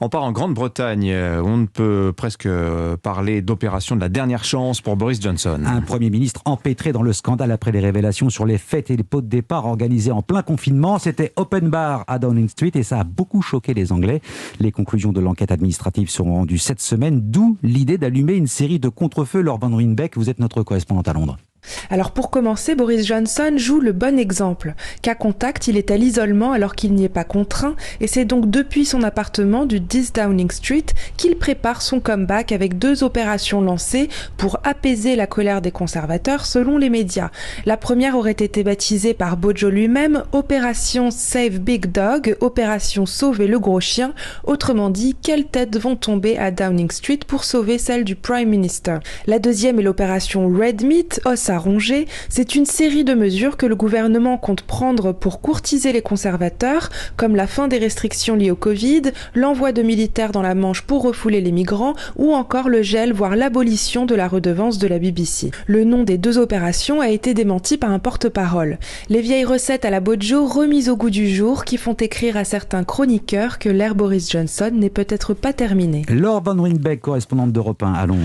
On part en Grande-Bretagne, où on ne peut presque parler d'opération de la dernière chance pour Boris Johnson. Un Premier ministre empêtré dans le scandale après les révélations sur les fêtes et les pots de départ organisés en plein confinement. C'était open bar à Downing Street et ça a beaucoup choqué les Anglais. Les conclusions de l'enquête administrative seront rendues cette semaine, d'où l'idée d'allumer une série de contre-feux. Laure Van Ruynbeck, vous êtes notre correspondante à Londres. Alors pour commencer, Boris Johnson joue le bon exemple. Cas contact, il est à l'isolement alors qu'il n'y est pas contraint et c'est donc depuis son appartement du 10 Downing Street qu'il prépare son comeback avec 2 opérations lancées pour apaiser la colère des conservateurs selon les médias. La première aurait été baptisée par Bojo lui-même Opération Save Big Dog, Opération Sauver le gros chien. Autrement dit, quelles têtes vont tomber à Downing Street pour sauver celle du Prime Minister. La deuxième est l'opération Red Meat, os à ronger. C'est une série de mesures que le gouvernement compte prendre pour courtiser les conservateurs, comme la fin des restrictions liées au Covid, l'envoi de militaires dans la Manche pour refouler les migrants ou encore le gel, voire l'abolition de la redevance de la BBC. Le nom des 2 opérations a été démenti par un porte-parole. Les vieilles recettes à la Bojo remises au goût du jour qui font écrire à certains chroniqueurs que l'ère Boris Johnson n'est peut-être pas terminée. Laure Van Ruynbeck, correspondante d'Europe 1 à Londres.